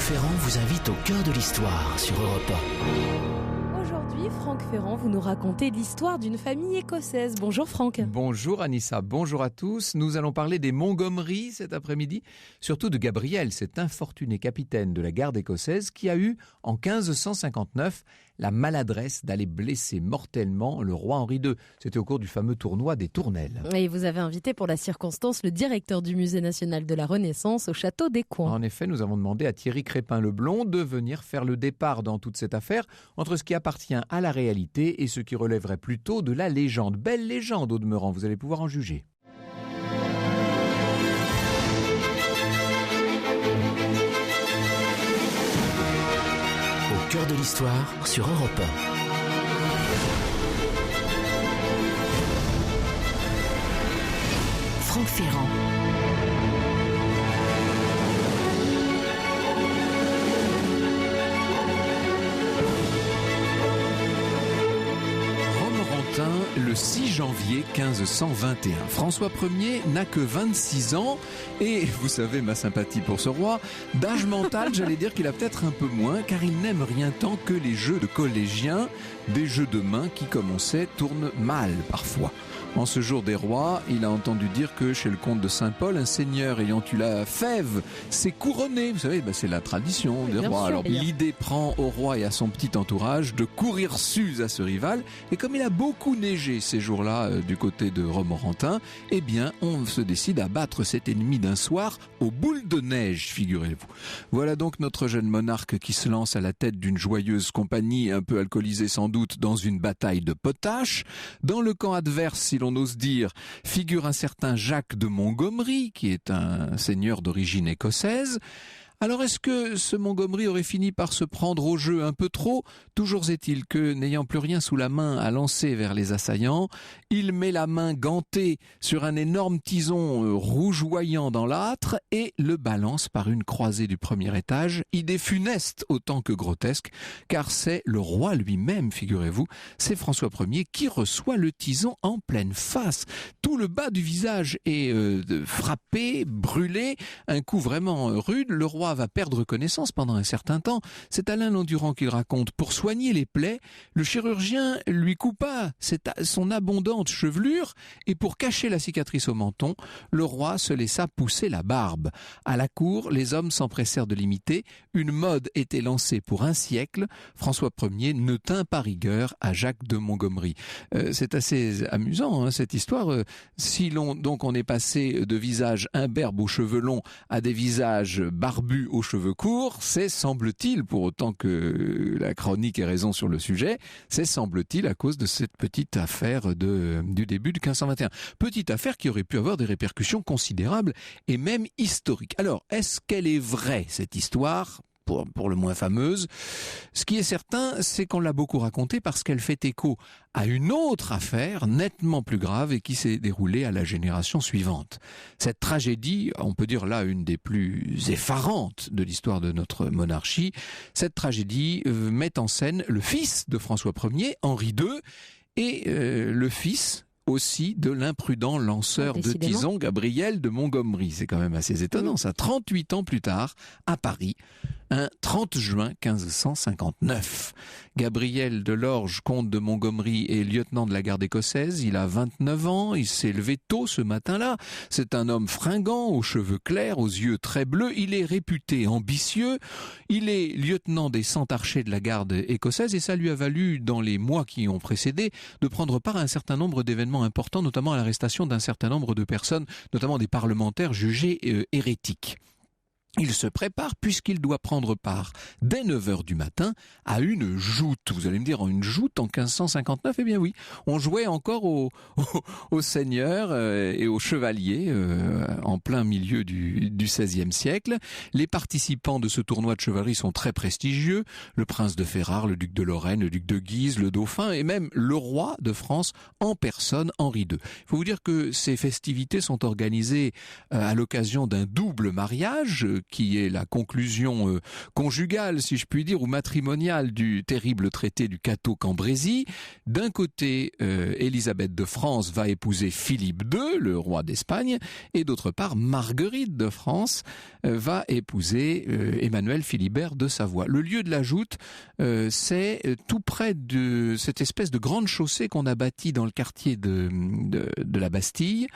Ferrand vous invite au cœur de l'histoire sur Europe 1. Aujourd'hui, Franck Ferrand, vous nous racontez l'histoire d'une famille écossaise. Bonjour Franck. Bonjour Anissa, bonjour à tous. Nous allons parler des Montgomery cet après-midi, surtout de Gabriel, cet infortuné capitaine de la garde écossaise qui a eu, en 1559, la maladresse d'aller blesser mortellement le roi Henri II. C'était au cours du fameux tournoi des Tournelles. Et vous avez invité pour la circonstance le directeur du Musée national de la Renaissance au château d'Écouen. En effet, nous avons demandé à Thierry Crépin-Leblond de venir faire le départ dans toute cette affaire entre ce qui appartient à la réalité et ce qui relèverait plutôt de la légende. Belle légende au demeurant, vous allez pouvoir en juger. Au cœur de l'histoire sur Europe 1. Franck Ferrand. Le 6 janvier 1521. François Ier n'a que 26 ans et, vous savez ma sympathie pour ce roi, d'âge mental, j'allais dire qu'il a peut-être un peu moins car il n'aime rien tant que les jeux de collégiens, des jeux de main qui, comme on sait, tournent mal parfois. En ce jour des rois, il a entendu dire que chez le comte de Saint-Paul, un seigneur ayant eu la fève s'est couronné. Vous savez, c'est la tradition des rois. Alors l'idée prend au roi et à son petit entourage de courir sus à ce rival. Et comme il a beaucoup neigé ces jours-là du côté de Romorantin, eh bien, on se décide à battre cet ennemi d'un soir aux boules de neige, figurez-vous. Voilà donc notre jeune monarque qui se lance à la tête d'une joyeuse compagnie, un peu alcoolisée sans doute, dans une bataille de potache. Dans le camp adverse, si l'on ose dire, figure un certain Jacques de Montgomery, qui est un seigneur d'origine écossaise. Alors est-ce que ce Montgomery aurait fini par se prendre au jeu un peu trop ? Toujours est-il que, n'ayant plus rien sous la main à lancer vers les assaillants, il met la main gantée sur un énorme tison rougeoyant dans l'âtre et le balance par une croisée du premier étage, idée funeste autant que grotesque, car c'est le roi lui-même, figurez-vous, c'est François Ier qui reçoit le tison en pleine face. Tout le bas du visage est frappé, brûlé, un coup vraiment rude. Le roi va perdre connaissance pendant un certain temps. C'est Alain Landurand qui le raconte. Pour soigner les plaies, le chirurgien lui coupa son abondante chevelure et pour cacher la cicatrice au menton, le roi se laissa pousser la barbe. À la cour, les hommes s'empressèrent de l'imiter. Une mode était lancée pour un siècle. François Ier ne tint pas rigueur à Jacques de Montgomery. C'est assez amusant, cette histoire. Si on est passé de visages imberbes aux cheveux longs à des visages barbus aux cheveux courts, c'est, semble-t-il, pour autant que la chronique ait raison sur le sujet, c'est, semble-t-il, à cause de cette petite affaire du début de 1521. Petite affaire qui aurait pu avoir des répercussions considérables et même historiques. Alors, est-ce qu'elle est vraie, cette histoire ? Pour le moins fameuse. Ce qui est certain, c'est qu'on l'a beaucoup racontée parce qu'elle fait écho à une autre affaire nettement plus grave et qui s'est déroulée à la génération suivante. Cette tragédie, on peut dire là une des plus effarantes de l'histoire de notre monarchie, cette tragédie met en scène le fils de François Ier, Henri II, et le fils aussi de l'imprudent lanceur de tison Gabriel de Montgomery. C'est quand même assez étonnant, ça. 38 ans plus tard, à Paris, un 30 juin 1559. Gabriel de Lorge, comte de Montgomery et lieutenant de la garde écossaise, il a 29 ans, il s'est levé tôt ce matin-là. C'est un homme fringant, aux cheveux clairs, aux yeux très bleus, il est réputé ambitieux, il est lieutenant des 100 archers de la garde écossaise et ça lui a valu, dans les mois qui ont précédé, de prendre part à un certain nombre d'événements importants, notamment à l'arrestation d'un certain nombre de personnes, notamment des parlementaires jugés hérétiques. Il se prépare puisqu'il doit prendre part dès 9h du matin à une joute. Vous allez me dire, une joute en 1559 ? Eh bien oui, on jouait encore aux seigneurs et aux chevaliers en plein milieu du XVIe siècle. Les participants de ce tournoi de chevalerie sont très prestigieux. Le prince de Ferrare, le duc de Lorraine, le duc de Guise, le dauphin et même le roi de France en personne, Henri II. Il faut vous dire que ces festivités sont organisées à l'occasion d'un double mariage qui est la conclusion conjugale, si je puis dire, ou matrimoniale du terrible traité du Cateau-Cambrésis. D'un côté, Élisabeth de France va épouser Philippe II, le roi d'Espagne, et d'autre part, Marguerite de France va épouser Emmanuel Philibert de Savoie. Le lieu de la joute, c'est tout près de cette espèce de grande chaussée qu'on a bâtie dans le quartier de la Bastille,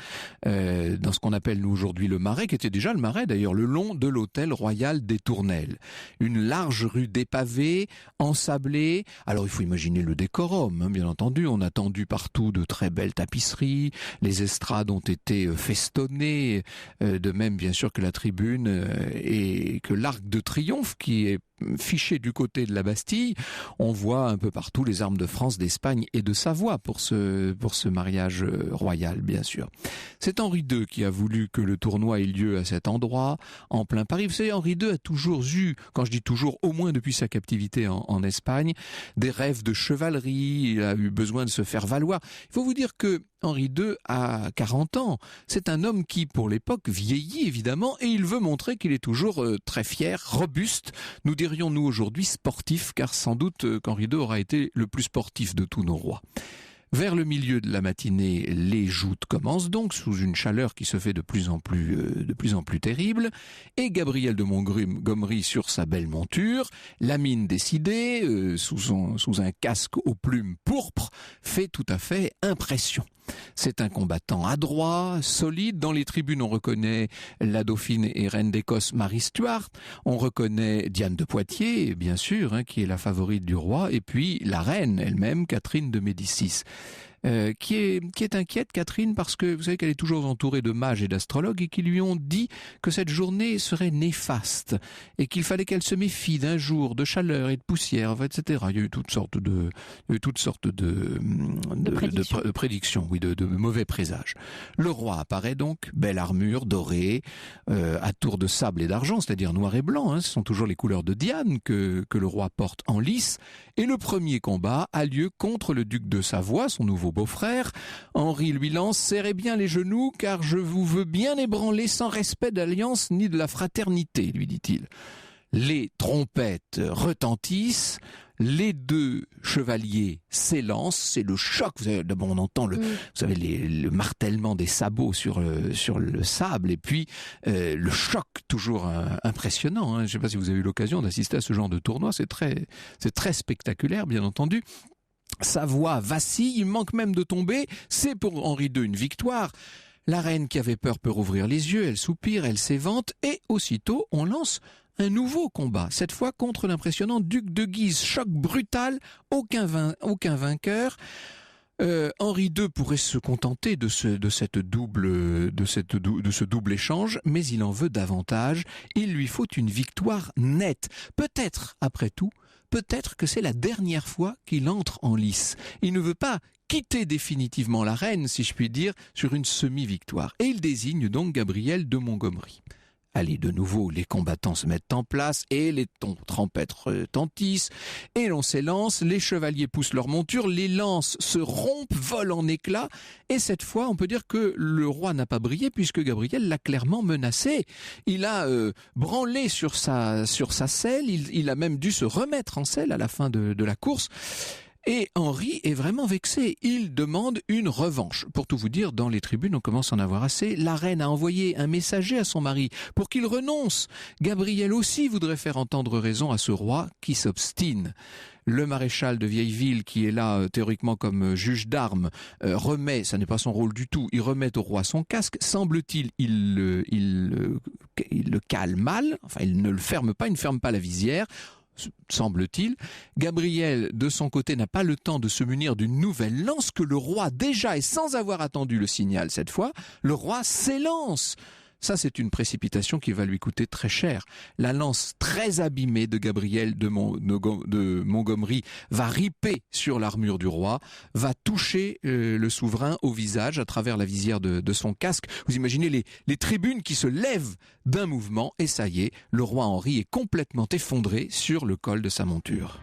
dans ce qu'on appelle nous aujourd'hui le Marais, qui était déjà le Marais d'ailleurs, le long de l'hôtel royal des Tournelles. Une large rue dépavée, ensablée. Alors il faut imaginer le décorum, hein, bien entendu. On a tendu partout de très belles tapisseries, les estrades ont été festonnées, de même bien sûr que la tribune et que l'Arc de Triomphe qui est fiché du côté de la Bastille. On voit un peu partout les armes de France, d'Espagne et de Savoie pour ce mariage royal, bien sûr. C'est Henri II qui a voulu que le tournoi ait lieu à cet endroit, en plein Paris. Vous savez, Henri II a toujours eu, quand je dis toujours, au moins depuis sa captivité en Espagne, des rêves de chevalerie. Il a eu besoin de se faire valoir. Il faut vous dire que Henri II a 40 ans. C'est un homme qui, pour l'époque, vieillit évidemment et il veut montrer qu'il est toujours très fier, robuste. Nous dirions-nous aujourd'hui sportif, car sans doute qu'Henri II aura été le plus sportif de tous nos rois. Vers le milieu de la matinée, les joutes commencent donc sous une chaleur qui se fait de plus en plus terrible. Et Gabriel de Montgomery sur sa belle monture, la mine décidée, sous un casque aux plumes pourpres, fait tout à fait impression. C'est un combattant adroit, solide. Dans les tribunes, on reconnaît la dauphine et reine d'Écosse Marie Stuart. On reconnaît Diane de Poitiers, bien sûr, hein, qui est la favorite du roi. Et puis la reine elle-même, Catherine de Médicis. Qui est inquiète, Catherine, parce que vous savez qu'elle est toujours entourée de mages et d'astrologues et qui lui ont dit que cette journée serait néfaste et qu'il fallait qu'elle se méfie d'un jour de chaleur et de poussière, etc. Il y a eu toutes sortes de prédictions, oui, de mauvais présages. Le roi apparaît donc, belle armure dorée, à tour de sable et d'argent, c'est-à-dire noir et blanc, hein, ce sont toujours les couleurs de Diane que le roi porte en lice. Et le premier combat a lieu contre le duc de Savoie, son nouveau beau-frère. Henri lui lance « Serrez bien les genoux, car je vous veux bien ébranler sans respect d'alliance ni de la fraternité », lui dit-il. Les trompettes retentissent, les deux chevaliers s'élancent, c'est le choc. D'abord on entend le martèlement des sabots sur le sable, et puis le choc toujours impressionnant. Hein. Je ne sais pas si vous avez eu l'occasion d'assister à ce genre de tournoi, c'est très spectaculaire, bien entendu. Savoie vacille, il manque même de tomber. C'est pour Henri II une victoire. La reine qui avait peur peut rouvrir les yeux, elle soupire, elle s'évente, et aussitôt on lance un nouveau combat, cette fois contre l'impressionnant duc de Guise. Choc brutal, aucun vainqueur. Henri II pourrait se contenter de ce double échange, mais il en veut davantage. Il lui faut une victoire nette. Peut-être, après tout, peut-être que c'est la dernière fois qu'il entre en lice. Il ne veut pas quitter définitivement la reine, si je puis dire, sur une semi-victoire. Et il désigne donc Gabriel de Montgomery. Allez, de nouveau, les combattants se mettent en place et les trompettes retentissent et l'on s'élance, les chevaliers poussent leur monture, les lances se rompent, volent en éclats et cette fois, on peut dire que le roi n'a pas brillé puisque Gabriel l'a clairement menacé. Il a branlé sur sa selle, il a même dû se remettre en selle à la fin de la course. Et Henri est vraiment vexé. Il demande une revanche. Pour tout vous dire, dans les tribunes, on commence à en avoir assez. La reine a envoyé un messager à son mari pour qu'il renonce. Gabriel aussi voudrait faire entendre raison à ce roi qui s'obstine. Le maréchal de Vieilleville, qui est là théoriquement comme juge d'armes, remet, ça n'est pas son rôle du tout, il remet au roi son casque. Semble-t-il, il le cale mal, enfin il ne le ferme pas, il ne ferme pas la visière. Semble-t-il. Gabriel, de son côté, n'a pas le temps de se munir d'une nouvelle lance que le roi, déjà et sans avoir attendu le signal cette fois, le roi s'élance. Ça, c'est une précipitation qui va lui coûter très cher. La lance très abîmée de Gabriel de Montgomery va riper sur l'armure du roi, va toucher le souverain au visage à travers la visière de son casque. Vous imaginez les tribunes qui se lèvent d'un mouvement et ça y est, le roi Henri est complètement effondré sur le col de sa monture.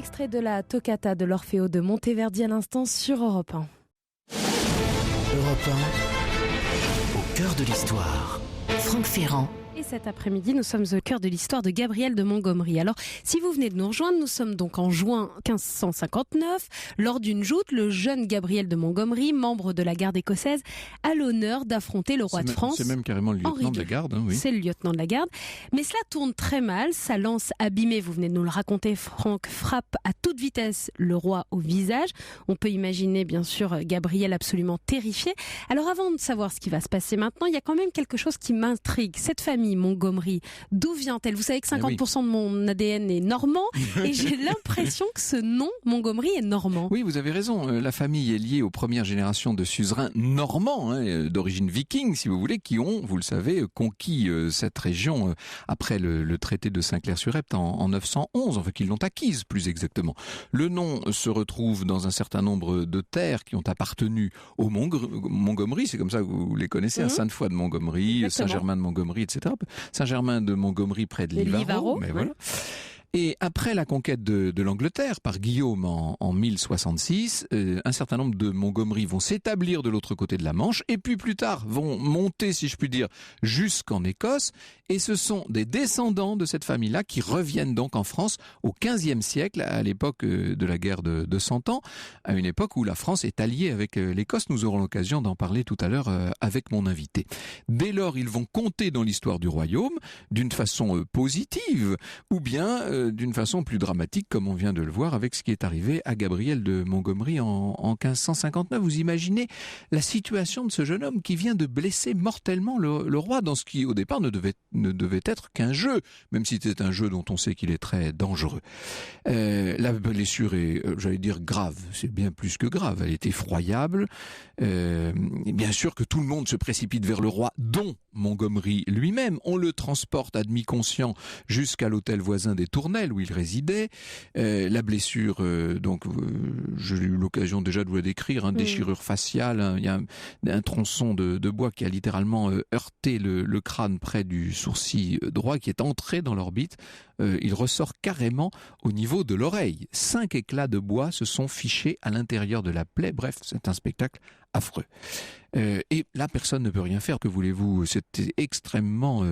extrait de la toccata de l'Orfeo de Monteverdi à l'instant sur Europe 1. Europe 1, au cœur de l'histoire. Franck Ferrand. Et cet après-midi, nous sommes au cœur de l'histoire de Gabriel de Montgomery. Alors, si vous venez de nous rejoindre, nous sommes donc en juin 1559. Lors d'une joute, le jeune Gabriel de Montgomery, membre de la garde écossaise, a l'honneur d'affronter le roi de France. C'est même carrément le lieutenant de la garde. Hein, oui. C'est le lieutenant de la garde. Mais cela tourne très mal. Sa lance abîmée, vous venez de nous le raconter, Franck, frappe à toute vitesse le roi au visage. On peut imaginer, bien sûr, Gabriel absolument terrifié. Alors, avant de savoir ce qui va se passer maintenant, il y a quand même quelque chose qui m'intrigue. Cette famille Montgomery, d'où vient-elle? Vous savez que 50% de mon ADN est normand et j'ai l'impression que ce nom Montgomery est normand. Oui, vous avez raison. La famille est liée aux premières générations de suzerains normands, d'origine viking, si vous voulez, qui ont, vous le savez, conquis cette région après le traité de Saint-Clair-sur-Epte en 911, enfin qu'ils l'ont acquise plus exactement. Le nom se retrouve dans un certain nombre de terres qui ont appartenu aux Montgomery, c'est comme ça que vous les connaissez, à Sainte-Foy de Montgomery, Saint-Germain de Montgomery, etc. Saint-Germain de Montgomery près de Livaro, mais voilà. Et après la conquête de l'Angleterre par Guillaume en 1066, un certain nombre de Montgomery vont s'établir de l'autre côté de la Manche et puis plus tard vont monter, si je puis dire, jusqu'en Écosse. Et ce sont des descendants de cette famille-là qui reviennent donc en France au XVe siècle, à l'époque de la guerre de 100 ans, à une époque où la France est alliée avec l'Écosse. Nous aurons l'occasion d'en parler tout à l'heure avec mon invité. Dès lors, ils vont compter dans l'histoire du royaume d'une façon positive ou bien d'une façon plus dramatique, comme on vient de le voir avec ce qui est arrivé à Gabriel de Montgomery en 1559. Vous imaginez la situation de ce jeune homme qui vient de blesser mortellement le roi dans ce qui, au départ, ne devait être qu'un jeu, même si c'était un jeu dont on sait qu'il est très dangereux. La blessure est, j'allais dire, grave. C'est bien plus que grave. Elle est effroyable. Et bien sûr que tout le monde se précipite vers le roi, dont Montgomery lui-même. On le transporte à demi-conscient jusqu'à l'hôtel voisin des Tournelles où il résidait. La blessure, j'ai eu l'occasion déjà de vous la décrire, déchirure faciale, il y a un tronçon de bois qui a littéralement heurté le crâne près du sourcil droit qui est entré dans l'orbite. Il ressort carrément au niveau de l'oreille. 5 éclats de bois se sont fichés à l'intérieur de la plaie. Bref, c'est un spectacle affreux. Et là, personne ne peut rien faire, que voulez-vous, c'était extrêmement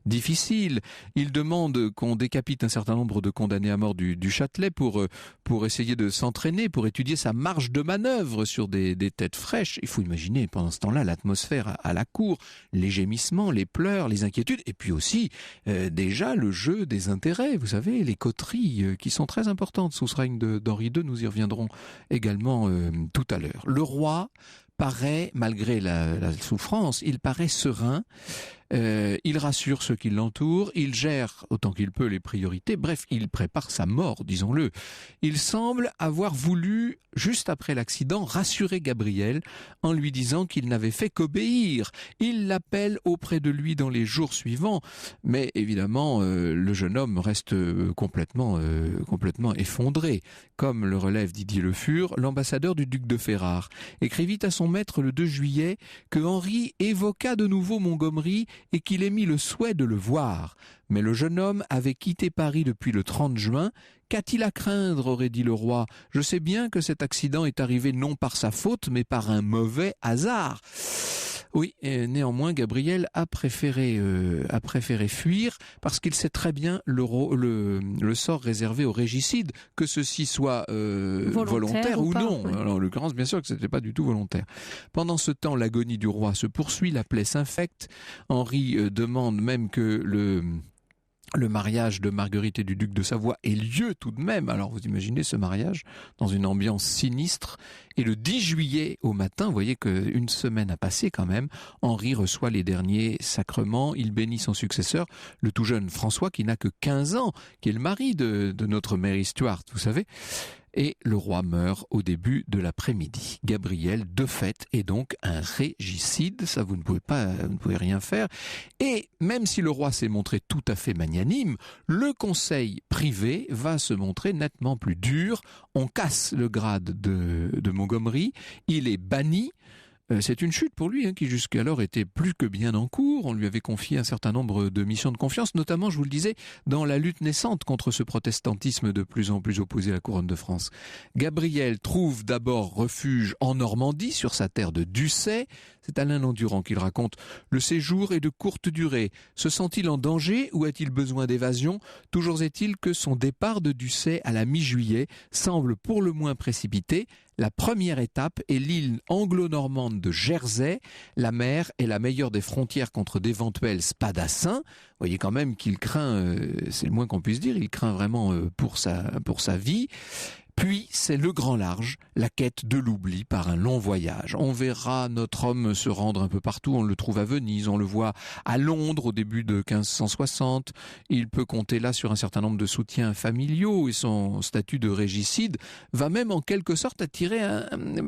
difficile. Il demande qu'on décapite un certain nombre de condamnés à mort du Châtelet pour essayer de s'entraîner, pour étudier sa marge de manœuvre sur des têtes fraîches. Il faut imaginer pendant ce temps-là l'atmosphère à la cour, les gémissements, les pleurs, les inquiétudes, et puis aussi déjà le jeu des intérêts, vous savez, les coteries qui sont très importantes sous ce règne d'Henri II, nous y reviendrons également tout à l'heure. Le roi paraît, malgré la souffrance, il paraît serein, il rassure ceux qui l'entourent, il gère autant qu'il peut les priorités, bref, il prépare sa mort, disons-le. Il semble avoir voulu, juste après l'accident, rassurer Gabriel en lui disant qu'il n'avait fait qu'obéir. Il l'appelle auprès de lui dans les jours suivants, mais évidemment, le jeune homme reste complètement effondré. Comme le relève Didier Le Fur, l'ambassadeur du duc de Ferrare écrivit à son maître le 2 juillet que Henri évoqua de nouveau Montgomery et qu'il émit le souhait de le voir. Mais le jeune homme avait quitté Paris depuis le 30 juin. Qu'a-t-il à craindre, aurait dit le roi. Je sais bien que cet accident est arrivé non par sa faute, mais par un mauvais hasard. Oui, et néanmoins, Gabriel a préféré fuir parce qu'il sait très bien le sort réservé aux régicides, que ceci soit volontaire ou non. Oui. Alors, en l'occurrence, bien sûr que ce n'était pas du tout volontaire. Pendant ce temps, l'agonie du roi se poursuit, la plaie s'infecte. Henri demande même que le mariage de Marguerite et du duc de Savoie ait lieu tout de même. Alors vous imaginez ce mariage dans une ambiance sinistre. Et le 10 juillet au matin, vous voyez qu'une semaine a passé quand même, Henri reçoit les derniers sacrements, il bénit son successeur, le tout jeune François qui n'a que 15 ans, qui est le mari de notre Mary Stuart, vous savez. Et le roi meurt au début de l'après-midi. Gabriel, de fait, est donc un régicide. Ça, vous ne pouvez rien faire. Et même si le roi s'est montré tout à fait magnanime, le conseil privé va se montrer nettement plus dur. On casse le grade de Montgomery. Il est banni. C'est une chute pour lui, qui jusqu'alors était plus que bien en cours. On lui avait confié un certain nombre de missions de confiance, notamment, je vous le disais, dans la lutte naissante contre ce protestantisme de plus en plus opposé à la couronne de France. Gabriel trouve d'abord refuge en Normandie, sur sa terre de Ducey. C'est Alain Landurand qui le raconte. Le séjour est de courte durée. Se sent-il en danger ou a-t-il besoin d'évasion? Toujours est-il que son départ de Ducey à la mi-juillet semble pour le moins précipité. La première étape est l'île anglo-normande de Jersey. La mer est la meilleure des frontières contre d'éventuels spadassins. Vous voyez quand même qu'il craint, c'est le moins qu'on puisse dire, il craint vraiment pour sa vie. Puis, c'est le grand large, la quête de l'oubli par un long voyage. On verra notre homme se rendre un peu partout. On le trouve à Venise, on le voit à Londres au début de 1560. Il peut compter là sur un certain nombre de soutiens familiaux et son statut de régicide va même en quelque sorte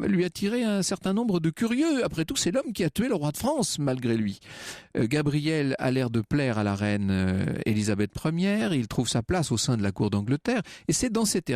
lui attirer un certain nombre de curieux. Après tout, c'est l'homme qui a tué le roi de France, malgré lui. Gabriel a l'air de plaire à la reine Élisabeth Ier. Il trouve sa place au sein de la cour d'Angleterre. Et c'est dans cet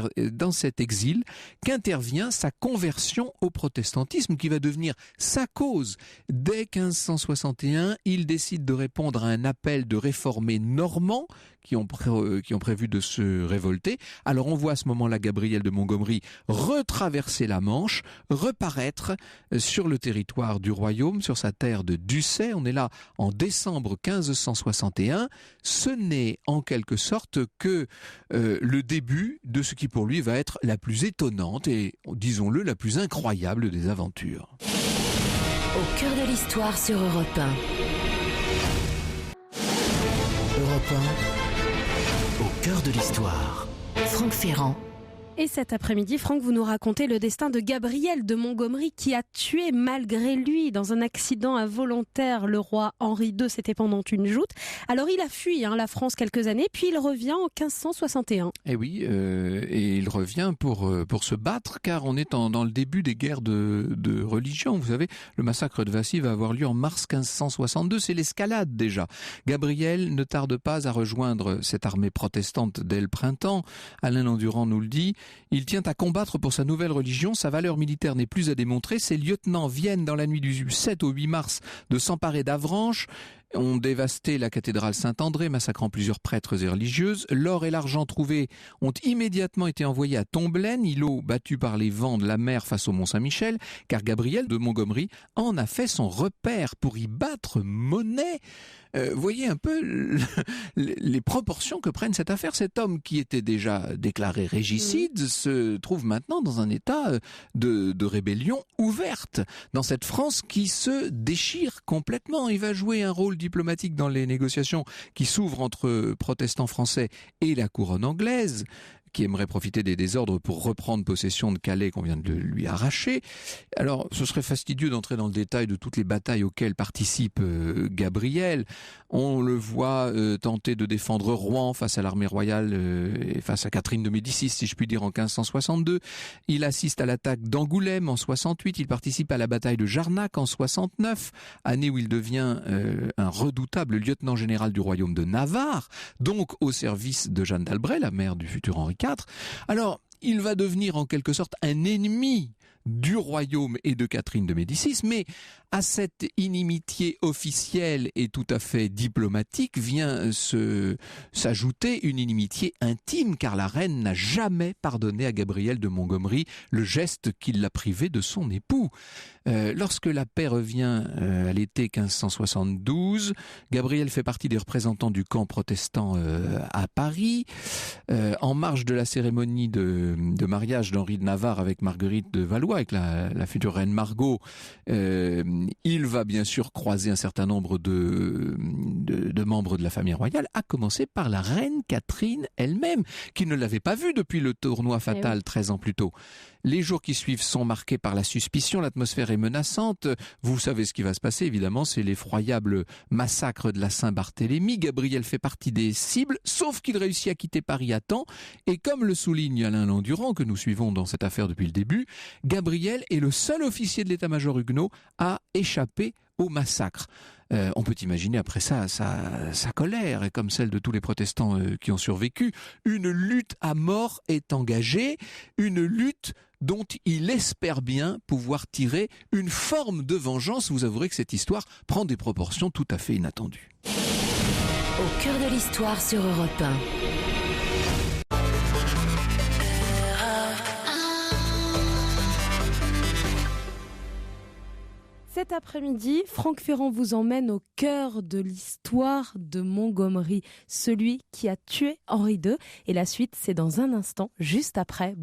exil qu'intervient sa conversion au protestantisme qui va devenir sa cause. Dès 1561, il décide de répondre à un appel de réformés normands qui ont prévu de se révolter. Alors on voit à ce moment-là Gabriel de Montgomery retraverser la Manche, reparaître sur le territoire du royaume, sur sa terre de Ducey. On est là en décembre 1561. Ce n'est en quelque sorte que le début de ce qui pour lui va être la plus étonnante et, disons-le, la plus incroyable des aventures. Au cœur de l'histoire sur Europe 1. Europe 1, au cœur de l'histoire. Franck Ferrand. Et cet après-midi, Franck, vous nous racontez le destin de Gabriel de Montgomery qui a tué malgré lui dans un accident involontaire le roi Henri II, c'était pendant une joute. Alors il a fui la France quelques années, puis il revient en 1561. Et oui, et il revient pour se battre, car on est dans le début des guerres de religion. Vous savez, le massacre de Vassy va avoir lieu en mars 1562, c'est l'escalade déjà. Gabriel ne tarde pas à rejoindre cette armée protestante dès le printemps. Alain Landurand nous le dit. Il tient à combattre pour sa nouvelle religion. Sa valeur militaire n'est plus à démontrer. Ses lieutenants viennent dans la nuit du 7 au 8 mars de s'emparer d'Avranches, ont dévasté la cathédrale Saint-André, massacrant plusieurs prêtres et religieuses. L'or et l'argent trouvés ont immédiatement été envoyés à Tomblaine, îlot battu par les vents de la mer face au Mont-Saint-Michel, car Gabriel de Montgomery en a fait son repère pour y battre monnaie. Voyez un peu les proportions que prennent cette affaire. Cet homme qui était déjà déclaré régicide se trouve maintenant dans un état de rébellion ouverte, dans cette France qui se déchire complètement. Il va jouer un rôle diplomatique dans les négociations qui s'ouvrent entre protestants français et la couronne anglaise, qui aimerait profiter des désordres pour reprendre possession de Calais qu'on vient de lui arracher. Alors, ce serait fastidieux d'entrer dans le détail de toutes les batailles auxquelles participe Gabriel. On le voit tenter de défendre Rouen face à l'armée royale et face à Catherine de Médicis, si je puis dire, en 1562. Il assiste à l'attaque d'Angoulême en 68. Il participe à la bataille de Jarnac en 69, année où il devient un redoutable lieutenant général du royaume de Navarre, donc au service de Jeanne d'Albret, la mère du futur Henri IV. Alors, il va devenir en quelque sorte un ennemi du royaume et de Catherine de Médicis, mais à cette inimitié officielle et tout à fait diplomatique vient s'ajouter une inimitié intime, car la reine n'a jamais pardonné à Gabriel de Montgomery le geste qui l'a privé de son époux. Lorsque la paix revient à l'été 1572, Gabriel fait partie des représentants du camp protestant à Paris. En marge de la cérémonie de mariage d'Henri de Navarre avec Marguerite de Valois, avec la future reine Margot, il va bien sûr croiser un certain nombre de membres de la famille royale, à commencer par la reine Catherine elle-même, qui ne l'avait pas vu depuis le tournoi fatal 13 ans plus tôt. Les jours qui suivent sont marqués par la suspicion, l'atmosphère est menaçante. Vous savez ce qui va se passer, évidemment, c'est l'effroyable massacre de la Saint-Barthélemy. Gabriel fait partie des cibles, sauf qu'il réussit à quitter Paris à temps. Et comme le souligne Alain Landurand, que nous suivons dans cette affaire depuis le début, Gabriel est le seul officier de l'état-major huguenot à échapper au massacre. On peut imaginer après ça sa colère, et comme celle de tous les protestants qui ont survécu. Une lutte à mort est engagée, une lutte dont il espère bien pouvoir tirer une forme de vengeance. Vous avouerez que cette histoire prend des proportions tout à fait inattendues. Au cœur de l'histoire sur Europe 1. Cet après-midi, Franck Ferrand vous emmène au cœur de l'histoire de Montgomery, celui qui a tué Henri II. Et la suite, c'est dans un instant, juste après.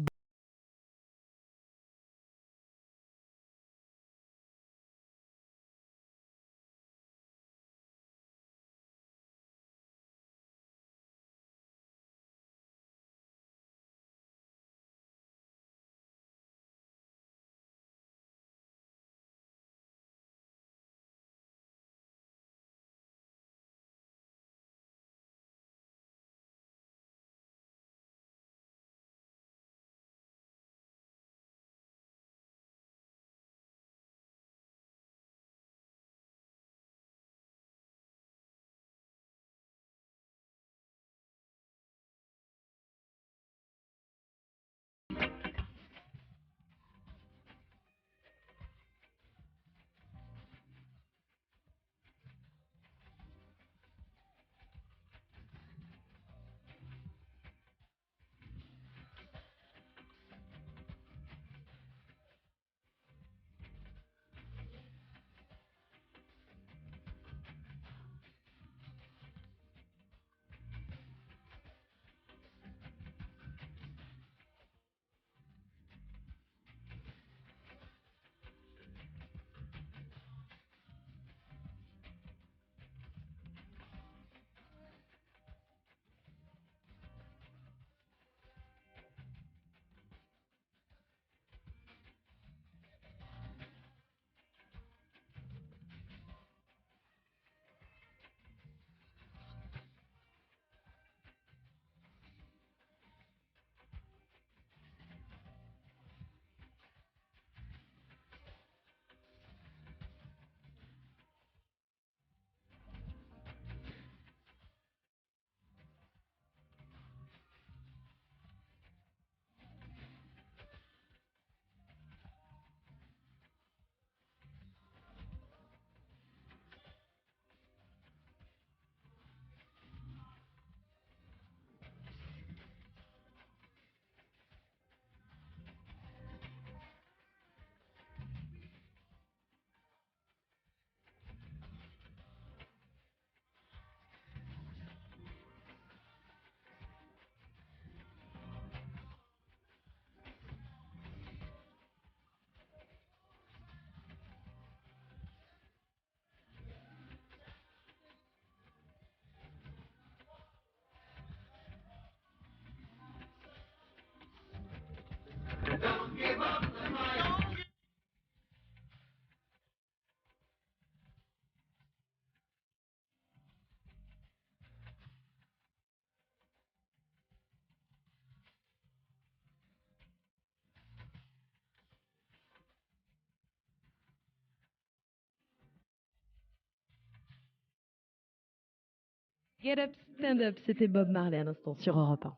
Get Up, Stand Up, c'était Bob Marley à l'instant sur Europe 1.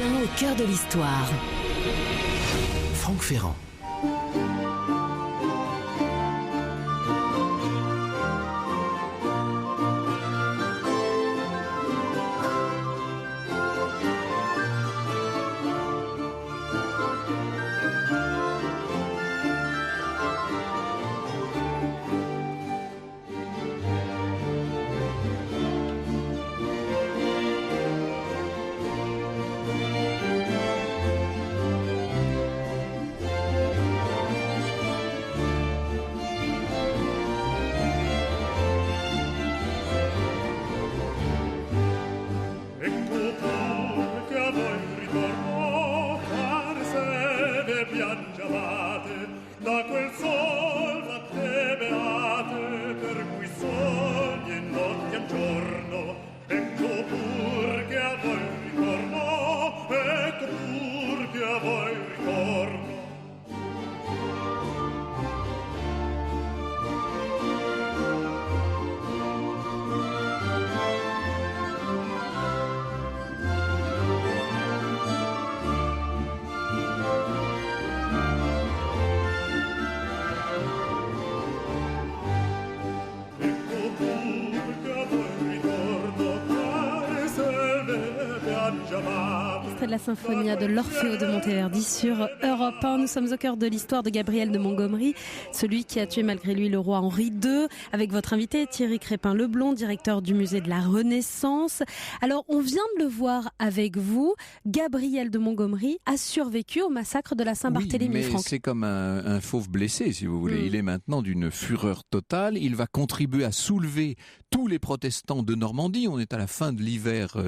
Au cœur de l'histoire. Franck Ferrand. de la Symphonia de l'Orfeo de Monteverdi sur Europe 1. Nous sommes au cœur de l'histoire de Gabriel de Montgomery, celui qui a tué malgré lui le roi Henri II, avec votre invité Thierry Crépin-Leblond, directeur du musée de la Renaissance. Alors, on vient de le voir avec vous, Gabriel de Montgomery a survécu au massacre de la Saint-Barthélemy. Oui, mais Franck. c'est comme un fauve blessé, si vous voulez. Il est maintenant d'une fureur totale. Il va contribuer à soulever tous les protestants de Normandie. On est à la fin de l'hiver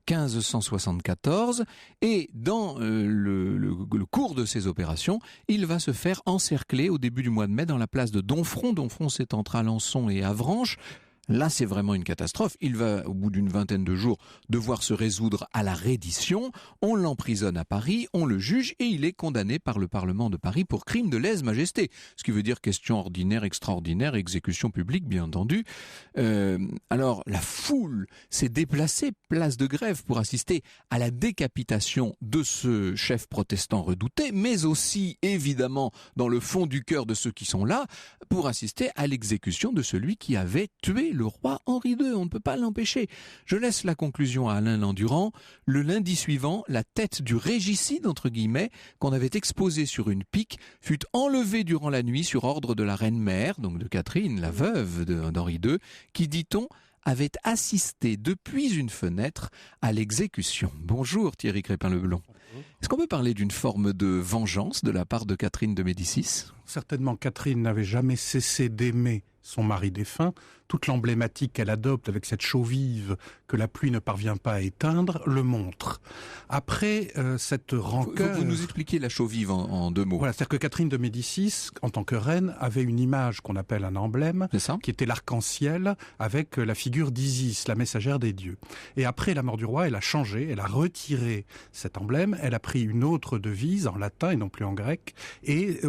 1574. Et dans le cours de ces opérations, il va se faire encercler au début du mois de mai dans la place de Domfront. Domfront, c'est entre Alençon et Avranches. Là, c'est vraiment une catastrophe. Il va, au bout d'une vingtaine de jours, devoir se résoudre à la reddition. On l'emprisonne à Paris, on le juge et il est condamné par le Parlement de Paris pour crime de lèse-majesté. Ce qui veut dire question ordinaire, extraordinaire, exécution publique, bien entendu. Alors, la foule s'est déplacée, place de Grève, pour assister à la décapitation de ce chef protestant redouté, mais aussi, évidemment, dans le fond du cœur de ceux qui sont là, pour assister à l'exécution de celui qui avait tué le roi Henri II, on ne peut pas l'empêcher. Je laisse la conclusion à Alain Landurand. Le lundi suivant, la tête du régicide, entre guillemets, qu'on avait exposé sur une pique, fut enlevée durant la nuit sur ordre de la reine-mère, donc de Catherine, la veuve d'Henri II, qui, dit-on, avait assisté depuis une fenêtre à l'exécution. Bonjour Thierry Crépin-Leblond. Est-ce qu'on peut parler d'une forme de vengeance de la part de Catherine de Médicis ? Certainement, Catherine n'avait jamais cessé d'aimer son mari défunt. Toute l'emblématique qu'elle adopte avec cette chaux vive que la pluie ne parvient pas à éteindre le montre. Après cette rancœur... Vous nous expliquez la chaux vive en deux mots. Voilà, c'est-à-dire que Catherine de Médicis, en tant que reine, avait une image qu'on appelle un emblème, qui était l'arc-en-ciel avec la figure d'Isis, la messagère des dieux. Et après la mort du roi, elle a changé, elle a retiré cet emblème, elle a pris une autre devise en latin et non plus en grec, et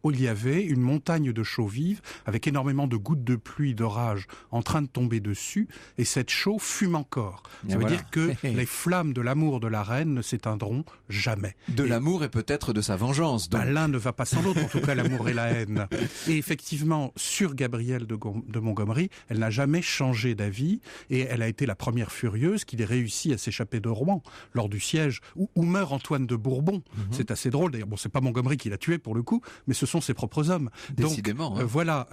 il y avait une montagne de chaux vive avec énormément de gouttes de pluie, d'orage en train de tomber dessus, et cette chaux fume encore. Ça veut dire que les flammes de l'amour de la reine ne s'éteindront jamais. L'amour et peut-être de sa vengeance. Donc. L'un ne va pas sans l'autre, en tout cas l'amour et la haine. Et effectivement, sur Gabrielle de Montgomery, elle n'a jamais changé d'avis, et elle a été la première furieuse qui a réussi à s'échapper de Rouen lors du siège où meurt Antoine de Bourbon. C'est assez drôle, d'ailleurs, bon, c'est pas Montgomery qui l'a tué pour le coup, mais ce sont ses propres hommes. Décidément. Donc, voilà,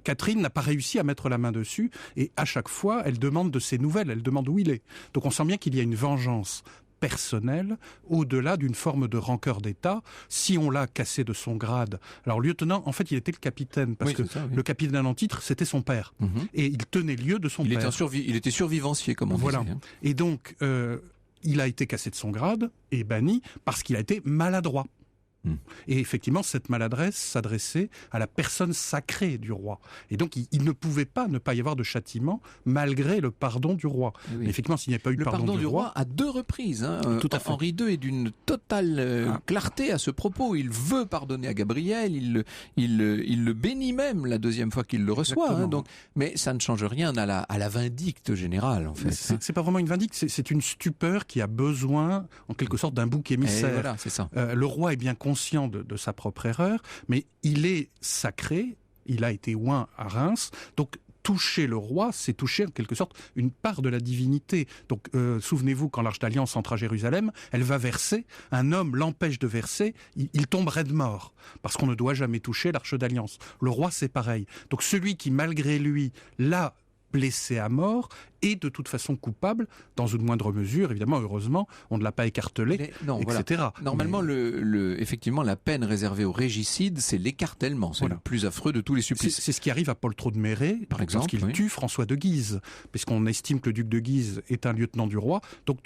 Catherine n'a pas réussi à mettre la main dessus, et à chaque fois, elle demande de ses nouvelles, elle demande où il est. Donc on sent bien qu'il y a une vengeance personnelle, au-delà d'une forme de rancœur d'État. Si on l'a cassé de son grade... Alors, lieutenant, en fait, il était le capitaine, parce que le capitaine en titre, c'était son père. Et il tenait lieu de son père. Il était survivancier, comme on disait. Hein. Et donc, il a été cassé de son grade et banni parce qu'il a été maladroit. Et effectivement, cette maladresse s'adressait à la personne sacrée du roi. Et donc, il ne pouvait pas ne pas y avoir de châtiment malgré le pardon du roi. Oui. Effectivement, s'il n'y avait pas eu le pardon du roi... à deux reprises. Tout à fait. Henri II est d'une totale clarté à ce propos. Il veut pardonner à Gabriel, il le bénit même la deuxième fois qu'il le reçoit. Donc, mais ça ne change rien à la vindicte générale, en fait. C'est pas vraiment une vindicte, c'est une stupeur qui a besoin, en quelque sorte, d'un bouc émissaire. Et voilà, c'est ça. Le roi est bien conscient de sa propre erreur, mais il est sacré, il a été oint à Reims, donc toucher le roi, c'est toucher en quelque sorte une part de la divinité. Donc souvenez-vous, quand l'Arche d'Alliance entre à Jérusalem, elle va verser, un homme l'empêche de verser, il tomberait de mort, parce qu'on ne doit jamais toucher l'Arche d'Alliance. Le roi, c'est pareil. Donc celui qui, malgré lui, l'a blessé à mort et de toute façon coupable, dans une moindre mesure, évidemment, heureusement, on ne l'a pas écartelé, etc. Voilà. Normalement, effectivement, la peine réservée au régicide, c'est l'écartellement. C'est le plus affreux de tous les supplices. C'est ce qui arrive à Paul Traude-Méré, par exemple, lorsqu'il tue François de Guise, puisqu'on estime que le duc de Guise est un lieutenant du roi, donc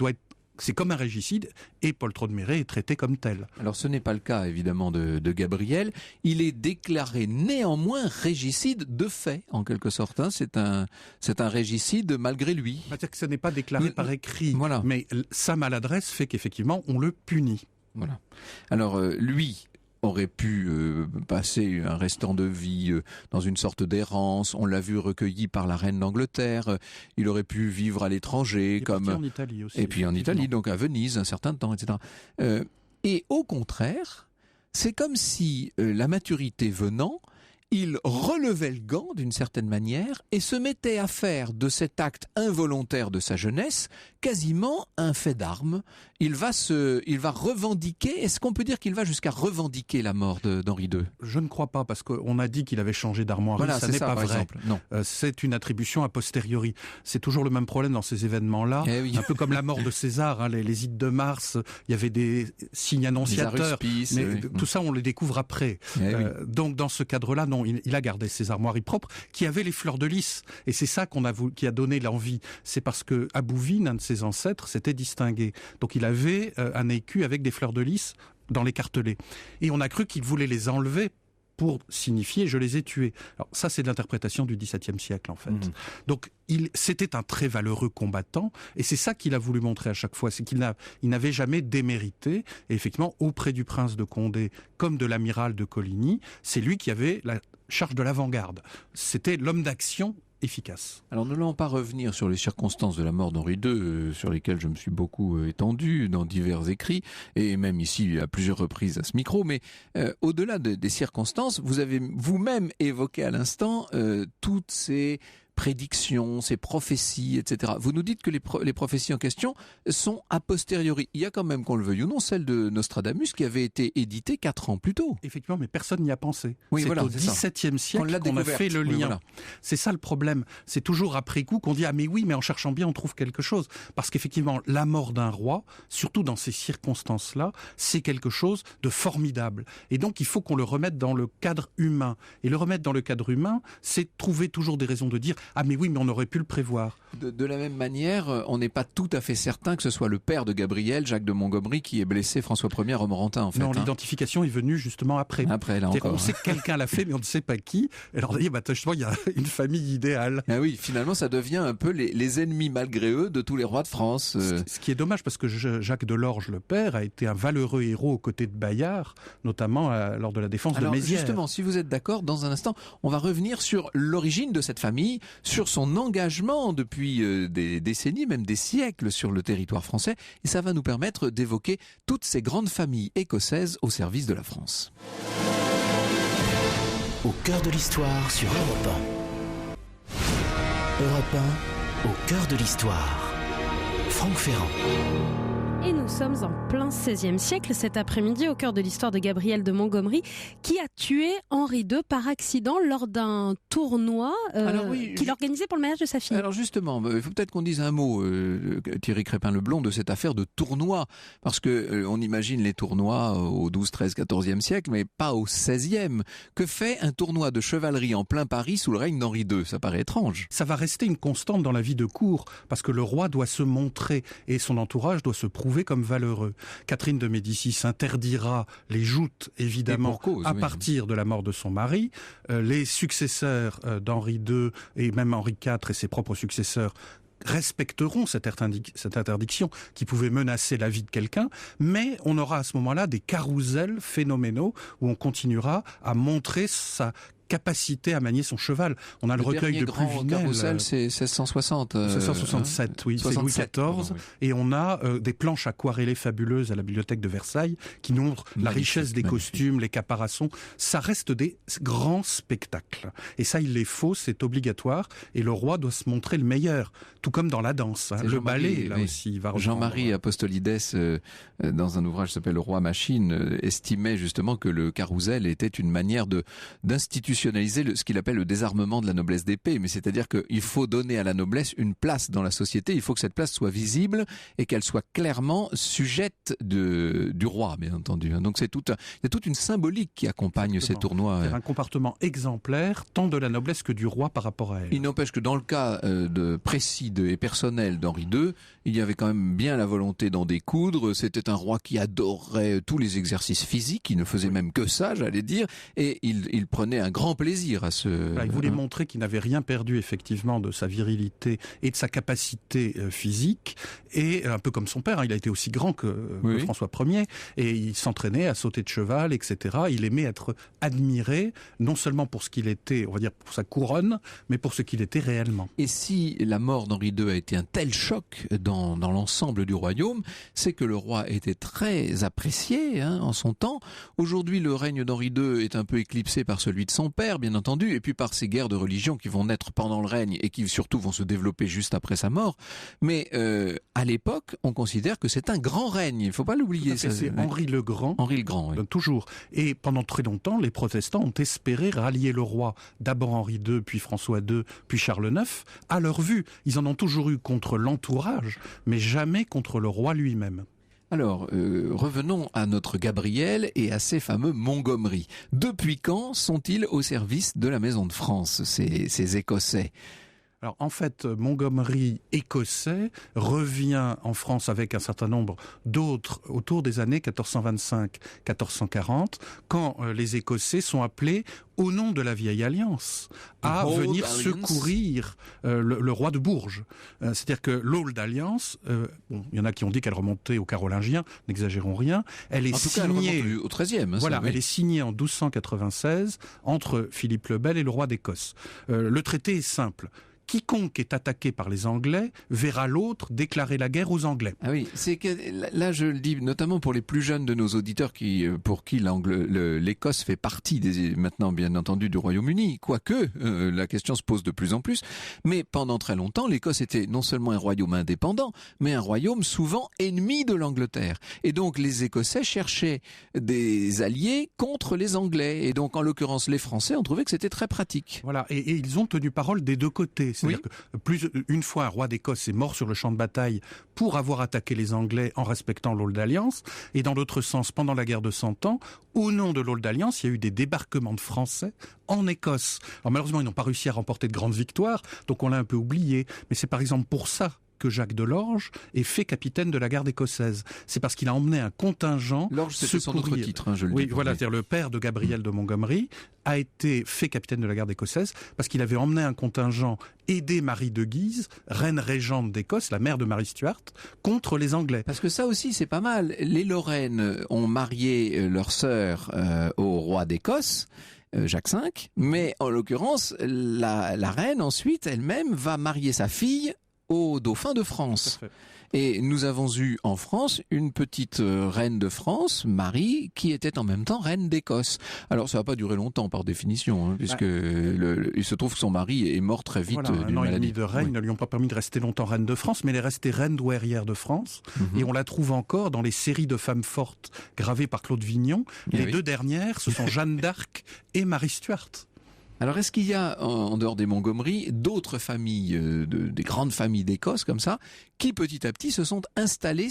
c'est comme un régicide, et Paul Traude-Méré est traité comme tel. Alors ce n'est pas le cas évidemment de Gabriel. Il est déclaré néanmoins régicide de fait, en quelque sorte. C'est un régicide malgré lui. C'est-à-dire que ce n'est pas déclaré par écrit, mais sa maladresse fait qu'effectivement on le punit. Voilà. Alors lui aurait pu passer un restant de vie dans une sorte d'errance. On l'a vu recueilli par la reine d'Angleterre. Il aurait pu vivre à l'étranger. En Italie aussi. Et puis en Italie, donc à Venise, un certain temps, etc. Et au contraire, c'est comme si la maturité venant, il relevait le gant d'une certaine manière et se mettait à faire de cet acte involontaire de sa jeunesse quasiment un fait d'armes. Il va revendiquer, est-ce qu'on peut dire qu'il va jusqu'à revendiquer la mort d'Henri II ? Je ne crois pas, parce qu'on a dit qu'il avait changé d'armoirie, Voilà, ça n'est pas vrai. Exemple. Non. C'est une attribution a posteriori. C'est toujours le même problème dans ces événements-là, oui. Un peu comme la mort de César, hein, les ides de mars, il y avait des signes annonciateurs, mais tout ça on les découvre après. Donc dans ce cadre-là, non, il a gardé ses armoiries propres, qui avaient les fleurs de lys, et c'est ça qui a donné l'envie. C'est parce que Abouvine, un de ses ancêtres, s'était distingué. Donc il avait un écu avec des fleurs de lys dans les cartelets. Et on a cru qu'il voulait les enlever pour signifier « je les ai tués ». Alors ça, c'est de l'interprétation du XVIIe siècle, en fait. Donc, c'était un très valeureux combattant, et c'est ça qu'il a voulu montrer à chaque fois, c'est qu'il n'avait jamais démérité. Et effectivement, auprès du prince de Condé, comme de l'amiral de Coligny, c'est lui qui avait la charge de l'avant-garde. C'était l'homme d'action efficace. Alors, ne n'allons pas revenir sur les circonstances de la mort d'Henri II, sur lesquelles je me suis beaucoup étendu dans divers écrits, et même ici à plusieurs reprises à ce micro, mais au-delà des circonstances, vous avez vous-même évoqué à l'instant toutes ces prédictions, ces prophéties, etc. Vous nous dites que les prophéties en question sont a posteriori. Il y a quand même, qu'on le veuille ou non, celle de Nostradamus qui avait été éditée 4 ans plus tôt. Effectivement, mais personne n'y a pensé. Oui, c'est voilà, au XVIIe siècle qu'on a fait le lien. Oui, voilà. C'est ça le problème. C'est toujours après coup qu'on dit « Ah mais oui, mais en cherchant bien, on trouve quelque chose ». Parce qu'effectivement, la mort d'un roi, surtout dans ces circonstances-là, c'est quelque chose de formidable. Et donc, il faut qu'on le remette dans le cadre humain. Et le remettre dans le cadre humain, c'est trouver toujours des raisons de dire « Ah mais oui, mais on aurait pu le prévoir ». De la même manière, on n'est pas tout à fait certain que ce soit le père de Gabriel, Jacques de Montgomery, qui ait blessé François Ier à Romorantin, en fait. Non, l'identification est venue justement après. Après, là encore. On sait que quelqu'un l'a fait, mais on ne sait pas qui. Alors, on dit, justement, il y a une famille idéale. Ah oui, finalement, ça devient un peu les ennemis, malgré eux, de tous les rois de France. Ce qui est dommage, parce que Jacques de Lorge, le père, a été un valeureux héros aux côtés de Bayard, notamment lors de la défense de Mézières. Justement, si vous êtes d'accord, dans un instant, on va revenir sur l'origine de cette famille, sur son engagement depuis des décennies, même des siècles sur le territoire français, et ça va nous permettre d'évoquer toutes ces grandes familles écossaises au service de la France. Au cœur de l'histoire sur Europe 1. Europe 1, au cœur de l'histoire. Franck Ferrand. Et nous sommes en plein XVIe siècle cet après-midi au cœur de l'histoire de Gabriel de Montgomery qui a tué Henri II par accident lors d'un tournoi qu'il organisait pour le mariage de sa fille. Alors justement, il faut peut-être qu'on dise un mot, Thierry Crépin-Leblond, de cette affaire de tournoi, parce que on imagine les tournois au 12, 13, 14e siècle, mais pas au 16e. Que fait un tournoi de chevalerie en plein Paris sous le règne d'Henri II ? Ça paraît étrange. Ça va rester une constante dans la vie de cour, parce que le roi doit se montrer et son entourage doit se prouver comme valeureux. Catherine de Médicis interdira les joutes, évidemment, à partir de la mort de son mari. Les successeurs d'Henri II et même Henri IV et ses propres successeurs respecteront cette interdiction qui pouvait menacer la vie de quelqu'un, mais on aura à ce moment-là des carousels phénoménaux où on continuera à montrer sa capacité à manier son cheval. On a le recueil de Pluvinel. Carrousel, c'est 1660. 1667, oui, c'est Louis XIV. Oui. Et on a des planches aquarellées fabuleuses à la bibliothèque de Versailles qui montrent la richesse des costumes, les caparaçons. Ça reste des grands spectacles. Et ça, il les faut, c'est obligatoire. Et le roi doit se montrer le meilleur, tout comme dans la danse. Le ballet, là aussi, va reprendre. Jean-Marie Apostolides, dans un ouvrage qui s'appelle Le Roi Machine, estimait justement que le carrousel était une manière d'institutionnaliser ce qu'il appelle le désarmement de la noblesse d'épée, mais c'est-à-dire qu'il faut donner à la noblesse une place dans la société, il faut que cette place soit visible et qu'elle soit clairement sujette du roi, bien entendu. Donc il y a toute une symbolique qui accompagne ces tournois. C'est un comportement exemplaire, tant de la noblesse que du roi par rapport à elle. Il n'empêche que dans le cas précis et personnel d'Henri II, il y avait quand même bien la volonté d'en découdre. C'était un roi qui adorait tous les exercices physiques, il ne faisait même que ça, j'allais dire, et il prenait un grand plaisir à ce... Il voulait montrer qu'il n'avait rien perdu effectivement de sa virilité et de sa capacité physique, et un peu comme son père, il a été aussi grand que François Ier, et il s'entraînait à sauter de cheval, etc. Il aimait être admiré, non seulement pour ce qu'il était, on va dire pour sa couronne, mais pour ce qu'il était réellement. Et si la mort d'Henri II a été un tel choc dans l'ensemble du royaume, c'est que le roi était très apprécié en son temps. Aujourd'hui, le règne d'Henri II est un peu éclipsé par celui de son père, bien entendu, et puis par ces guerres de religion qui vont naître pendant le règne et qui surtout vont se développer juste après sa mort. Mais à l'époque, on considère que c'est un grand règne. Il ne faut pas l'oublier. C'est Henri le Grand. Henri le Grand, oui. Toujours. Et pendant très longtemps, les protestants ont espéré rallier le roi, d'abord Henri II, puis François II, puis Charles IX, à leur vue. Ils en ont toujours eu contre l'entourage, mais jamais contre le roi lui-même. Alors, revenons à notre Gabriel et à ces fameux Montgomery. Depuis quand sont-ils au service de la Maison de France, ces Écossais ? Alors en fait, Montgomery écossais revient en France avec un certain nombre d'autres autour des années 1425-1440, quand les Écossais sont appelés au nom de la vieille alliance à venir secourir le roi de Bourges. C'est-à-dire que l'Old Alliance, il y en a qui ont dit qu'elle remontait aux Carolingiens, n'exagérons rien, elle est signée au XIIIe. Voilà, elle est signée en 1296 entre Philippe le Bel et le roi d'Écosse. Le traité est simple. Quiconque est attaqué par les Anglais verra l'autre déclarer la guerre aux Anglais. Ah oui, c'est que là je le dis notamment pour les plus jeunes de nos auditeurs pour qui l'Écosse fait partie maintenant bien entendu du Royaume-Uni, quoique la question se pose de plus en plus. Mais pendant très longtemps, l'Écosse était non seulement un royaume indépendant, mais un royaume souvent ennemi de l'Angleterre. Et donc les Écossais cherchaient des alliés contre les Anglais. Et donc en l'occurrence les Français ont trouvé que c'était très pratique. Voilà, et ils ont tenu parole des deux côtés. C'est-à-dire que une fois un roi d'Écosse est mort sur le champ de bataille pour avoir attaqué les Anglais en respectant l'Old Alliance, et dans l'autre sens, pendant la guerre de 100 ans, au nom de l'Old Alliance, il y a eu des débarquements de Français en Écosse. Alors malheureusement, ils n'ont pas réussi à remporter de grandes victoires, donc on l'a un peu oublié. Mais c'est par exemple pour ça que Jacques de Lorge est fait capitaine de la garde écossaise. C'est parce qu'il a emmené un contingent. Lorge, c'était son autre titre, je le dis. Oui, voilà, c'est-à-dire le père de Gabriel de Montgomery a été fait capitaine de la garde écossaise parce qu'il avait emmené un contingent aider Marie de Guise, reine régente d'Écosse, la mère de Marie Stuart, contre les Anglais. Parce que ça aussi, c'est pas mal. Les Lorraines ont marié leur sœur au roi d'Écosse, Jacques V, mais en l'occurrence, la reine ensuite, elle-même, va marier sa fille au dauphin de France. Et nous avons eu en France une petite reine de France, Marie, qui était en même temps reine d'Écosse. Alors ça n'a pas duré longtemps par définition, puisque il se trouve que son mari est mort très vite d'une maladie. Un an et demi de règne ne lui ont pas permis de rester longtemps reine de France, mais elle est restée reine douairière de France. Et on la trouve encore dans les séries de femmes fortes gravées par Claude Vignon. Les deux dernières, ce sont Jeanne d'Arc et Marie Stuart. Alors, est-ce qu'il y a, en dehors des Montgomery, d'autres familles, des grandes familles d'Écosse comme ça, qui petit à petit se sont installées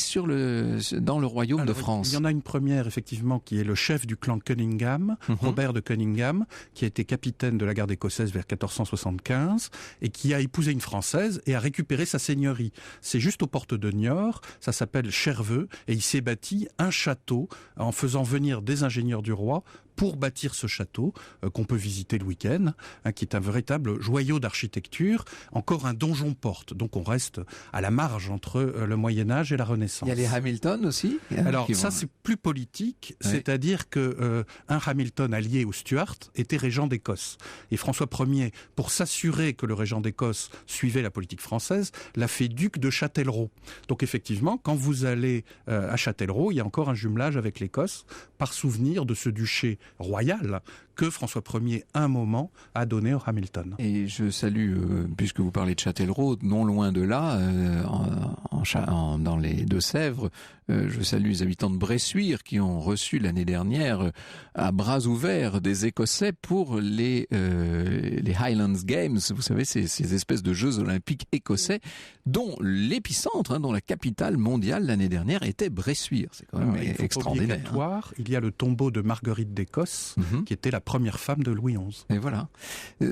dans le royaume de France? Il y en a une première, effectivement, qui est le chef du clan Cunningham, Robert de Cunningham, qui a été capitaine de la garde écossaise vers 1475, et qui a épousé une Française et a récupéré sa seigneurie. C'est juste aux portes de Niort, ça s'appelle Cherveux, et il s'est bâti un château en faisant venir des ingénieurs du roi pour bâtir ce château qu'on peut visiter le week-end, qui est un véritable joyau d'architecture, encore un donjon-porte. Donc on reste à la marge entre le Moyen-Âge et la Renaissance. Il y a les Hamilton aussi. Alors ça c'est plus politique, c'est-à-dire que un Hamilton allié aux Stuart était régent d'Écosse. Et François Ier, pour s'assurer que le régent d'Écosse suivait la politique française, l'a fait duc de Châtellerault. Donc effectivement, quand vous allez à Châtellerault, il y a encore un jumelage avec l'Écosse, par souvenir de ce duché royal que François Ier, un moment, a donné au Hamilton. Et je salue, puisque vous parlez de Châtellerault, non loin de là, dans les Deux-Sèvres, je salue les habitants de Bressuire qui ont reçu l'année dernière à bras ouverts des Écossais pour les Highlands Games, vous savez, ces espèces de Jeux olympiques écossais, dont l'épicentre, dont la capitale mondiale l'année dernière était Bressuire. C'est quand même extraordinaire. Il y a le tombeau de Marguerite d'Écosse, qui était la première femme de Louis XI. Et voilà.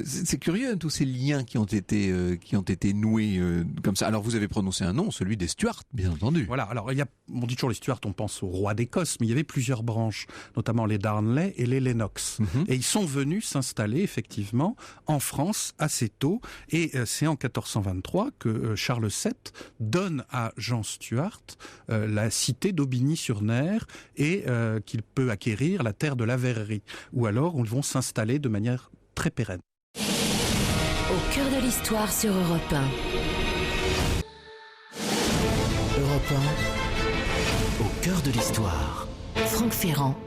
C'est curieux, tous ces liens qui ont été noués comme ça. Alors vous avez prononcé un nom, celui des Stuart, bien entendu. Voilà. Alors on dit toujours les Stuart, on pense au roi d'Écosse, mais il y avait plusieurs branches, notamment les Darnley et les Lennox. Et ils sont venus s'installer effectivement en France assez tôt. Et c'est en 1423 que Charles VII donne à Jean Stuart la cité d'Aubigny-sur-Ner et qu'il peut acquérir la terre de la Verrerie. Ou alors ils vont s'installer de manière très pérenne. Au cœur de l'histoire sur Europe 1. Europe 1. Au cœur de l'histoire. Franck Ferrand.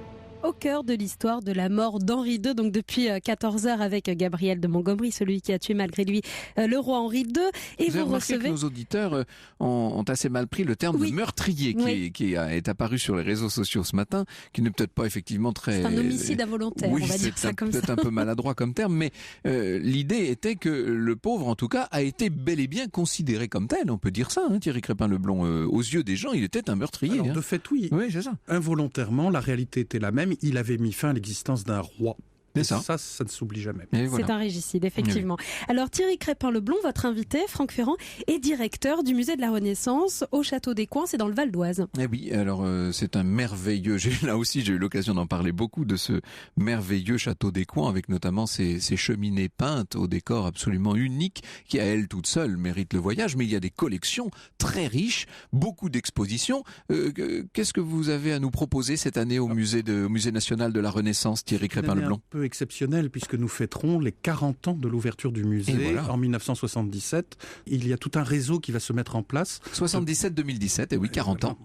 au cœur de l'histoire de la mort d'Henri II, donc depuis 14h avec Gabriel de Montgomery, celui qui a tué malgré lui le roi Henri II. Et vous remarquez que nos auditeurs ont assez mal pris le terme de meurtrier qui est apparu sur les réseaux sociaux ce matin, qui n'est peut-être pas effectivement très... C'est un homicide involontaire, on va dire ça comme ça. C'est peut-être un peu maladroit comme terme, mais l'idée était que le pauvre, en tout cas, a été bel et bien considéré comme tel. On peut dire ça, hein, Thierry Crépin-Leblond. Aux yeux des gens, il était un meurtrier. Alors, de fait, oui. Oui, c'est ça. Involontairement, la réalité était la même. Il avait mis fin à l'existence d'un roi. Et ça ne s'oublie jamais. C'est un régicide, effectivement. Oui. Alors Thierry Crépin-Leblond, votre invité, Franck Ferrand, est directeur du musée de la Renaissance au Château des Coins, c'est dans le Val d'Oise. Eh oui, alors c'est un merveilleux, là aussi j'ai eu l'occasion d'en parler beaucoup, de ce merveilleux Château des Coins, avec notamment ces cheminées peintes au décor absolument unique, qui à elles toutes seules méritent le voyage, mais il y a des collections très riches, beaucoup d'expositions. Qu'est-ce que vous avez à nous proposer cette année au musée national de la Renaissance, Thierry Crépin-Leblond ? Exceptionnel, puisque nous fêterons les 40 ans de l'ouverture du musée en 1977. Il y a tout un réseau qui va se mettre en place. 77-2017, et oui, 40 ans.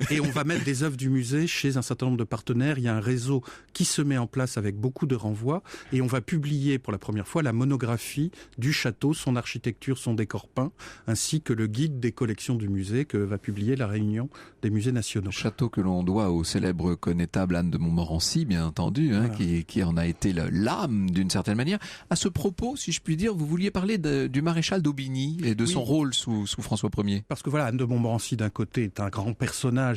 Et on va mettre des œuvres du musée chez un certain nombre de partenaires. Il y a un réseau qui se met en place avec beaucoup de renvois et on va publier pour la première fois la monographie du château, son architecture, son décor peint, ainsi que le guide des collections du musée que va publier la Réunion des musées nationaux. Château que l'on doit au célèbre connétable Anne de Montmorency, bien entendu, hein, qui en a été l'âme d'une certaine manière. À ce propos, si je puis dire, vous vouliez parler du maréchal d'Aubigny et de son rôle sous François Ier. Parce que voilà, Anne de Montmorency d'un côté est un grand personnage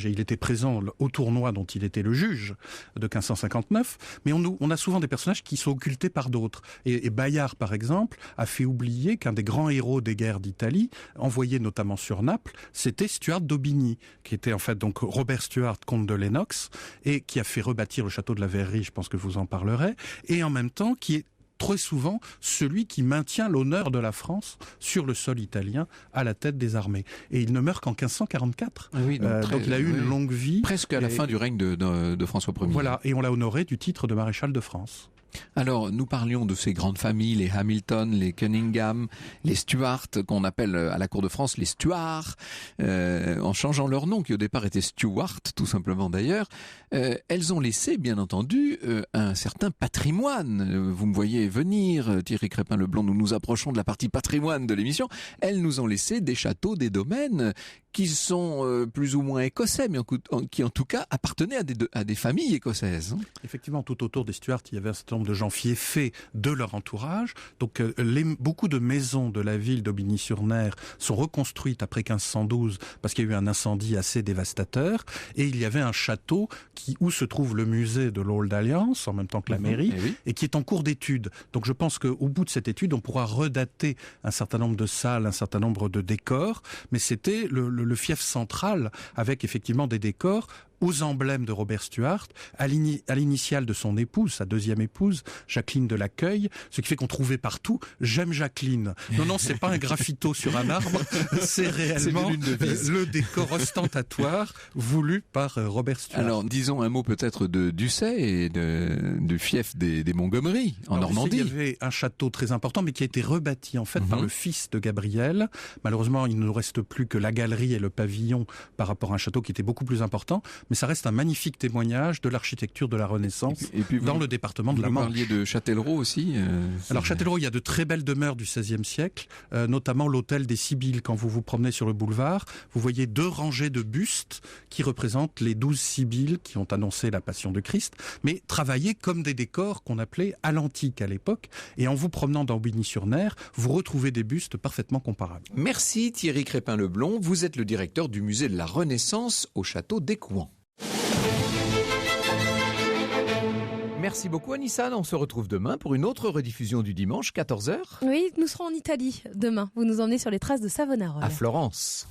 et il était présent au tournoi dont il était le juge de 1559, mais on a souvent des personnages qui sont occultés par d'autres. Et Bayard, par exemple, a fait oublier qu'un des grands héros des guerres d'Italie, envoyé notamment sur Naples, c'était Stuart d'Aubigny, qui était en fait donc Robert Stuart, comte de Lennox, et qui a fait rebâtir le château de la Verrerie, je pense que vous en parlerez, et en même temps qui est très souvent celui qui maintient l'honneur de la France sur le sol italien à la tête des armées. Et il ne meurt qu'en 1544. Oui, donc il a eu une longue vie. Presque à la fin du règne de François Ier. Voilà, et on l'a honoré du titre de maréchal de France. Alors, nous parlions de ces grandes familles, les Hamilton, les Cunningham, les Stuart, qu'on appelle à la cour de France les Stuarts, en changeant leur nom, qui au départ était Stuart, tout simplement d'ailleurs. Elles ont laissé, bien entendu, un certain patrimoine. Vous me voyez venir, Thierry Crépin-Leblond, nous nous approchons de la partie patrimoine de l'émission. Elles nous ont laissé des châteaux, des domaines qui sont plus ou moins écossais, mais qui en tout cas appartenaient à des familles écossaises. Effectivement, tout autour des Stuarts, il y avait un certain nombre de gens fiefés de leur entourage. Donc beaucoup de maisons de la ville d'Aubigny-sur-Ner sont reconstruites après 1512 parce qu'il y a eu un incendie assez dévastateur. Et il y avait un château où se trouve le musée de l'Old Alliance, en même temps que la mairie, et qui est en cours d'étude. Donc je pense qu'au bout de cette étude, on pourra redater un certain nombre de salles, un certain nombre de décors. Mais c'était le fief central avec effectivement des décors aux emblèmes de Robert Stuart, à l'initiale de son épouse, sa deuxième épouse, Jacqueline de Lacueille, ce qui fait qu'on trouvait partout « J'aime Jacqueline ». Non, c'est pas un graffito sur un arbre, c'est réellement le décor ostentatoire voulu par Robert Stuart. Alors, disons un mot peut-être de Ducey et du fief des Montgomery, en Normandie. Il y avait un château très important, mais qui a été rebâti en fait par le fils de Gabriel. Malheureusement, il ne nous reste plus que la galerie et le pavillon par rapport à un château qui était beaucoup plus important. Mais ça reste un magnifique témoignage de l'architecture de la Renaissance dans le département de la Manche. Vous parliez de Châtellerault aussi. Alors Châtellerault, il y a de très belles demeures du XVIe siècle, notamment l'hôtel des Sibylles. Quand vous vous promenez sur le boulevard, vous voyez 2 rangées de bustes qui représentent les 12 Sibylles qui ont annoncé la Passion de Christ, mais travaillés comme des décors qu'on appelait à l'antique à l'époque. Et en vous promenant dans Aubigny-sur-Ner, vous retrouvez des bustes parfaitement comparables. Merci Thierry Crépin-Leblond. Vous êtes le directeur du musée de la Renaissance au Château des Coins. Merci beaucoup Anissa, on se retrouve demain pour une autre rediffusion du dimanche, 14h. Oui, nous serons en Italie demain. Vous nous emmenez sur les traces de Savonarole. À Florence.